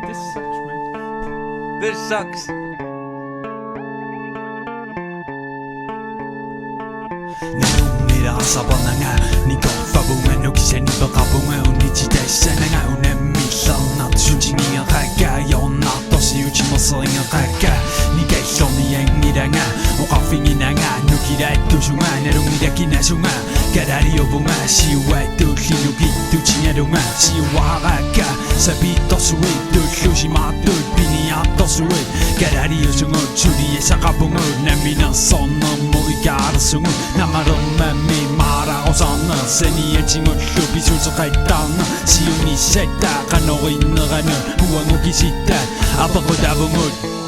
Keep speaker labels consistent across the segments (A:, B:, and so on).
A: This sucks, man. This sucks.
B: 내놈이라 사바나가 니가 파붕한 여기서 니가 가붕한 니지대 세나가 우는 미선 준징이가 갈까 여나 또시 유지 못서잉가 갈까 니가 쇼니 앵이랑아 오카핑이 나가 누기라 두중아 내롱이라 기나중아 가라리 오붕아 시와 뚜히 누기 두치냐롱아 시와 갈까 사비 또수위 뚜휴시마 뚜비니야 또수위 가라리 요중어 주리에 사가붕어 내미는 손은 모이가르숭어 나마름만 미마라고 선는 세니의 징을 흡이 출석하였다는 시운이 셋다 간호가 있너가는 후왕오기 시다 아빠고 다붕을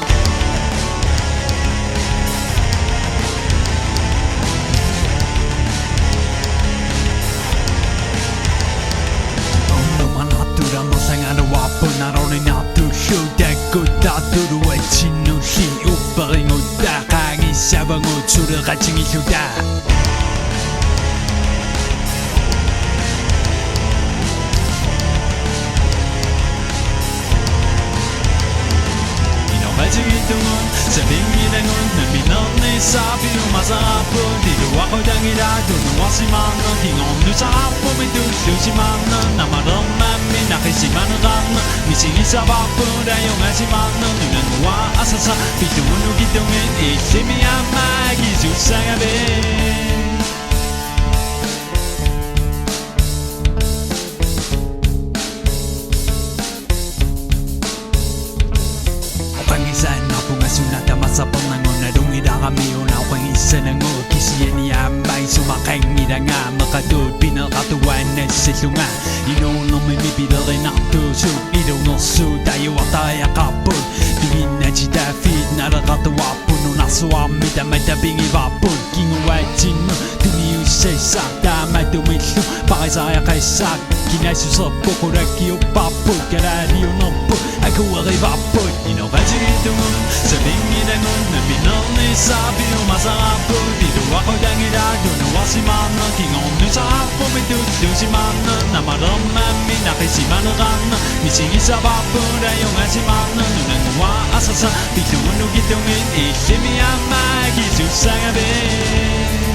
B: 나로는 나두휴 대고 다두루에 진우히 우빠링 오다 강이 사방우 주르가 징이 휴다 지기둥은 세빙이랭은 내미넌니 사비우 마사뿐 디루와 고장이라 두는 와시만은 킹없는 사품이 두시지만은 나마름만 미나키시만은 가는 미싱이 사바뿐 라용하지만은 누는 와 아사사 비두은 우기둥은 이심이 아마 기주상하베 Pangisan na pungasunat na masapang nangon na dumida kami o na pangisan ng kisiya niya may sumakay nila nga makadud pinakatuan na silunga inunong may bibidarin ang tuso inunong su tayo at tayo kapun tingin na jida feed na rakatawa puno na suwami damay tabing ibapun kinguway jino tumiyo siya sa damay tumilo pakisaya kay sak kinasusa po kuraki o papo karari o nopo ako ay vapo 이노가지둥은 세빙이랭은 내미넌니 사비우 마사뿐 디루와 고장이라 두는 와시만은 킹없는 사품이 두시지만은 나마름만 미나키시만은 가는 미싱이 사바뿐 라용하지만은 누는 와 아사사 비두은 누기둥은 이심이 아마 기주상하베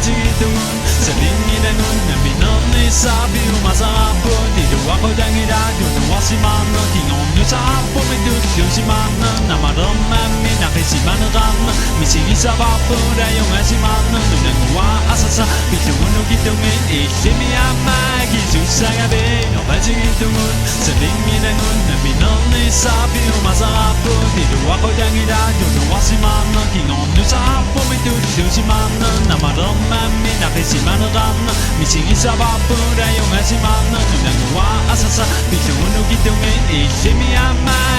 B: 지기둥은 세빙이랭은 내미넌니 사비우 마사뿐 디루와 고장이라 두는 와시만은 킹없는 사품이 두시지만은 나마름만 미나키시만은 가는 미싱이 사바뿐 라용하지만은 누는 와 아사사 비두은 누기둥은 이심이 아마 기주상하베 지기둥은 세빙이랭은 내미넌니 사비우 마사뿐 디루와 고장이라 두는 와시만은 킹없는 사품이 두시지만은 나마름 맘이 나키시만은 가는 미싱이 사바뿐 라용하지만은 누는 와 아사사 비두은 누기둥은 이심이 아마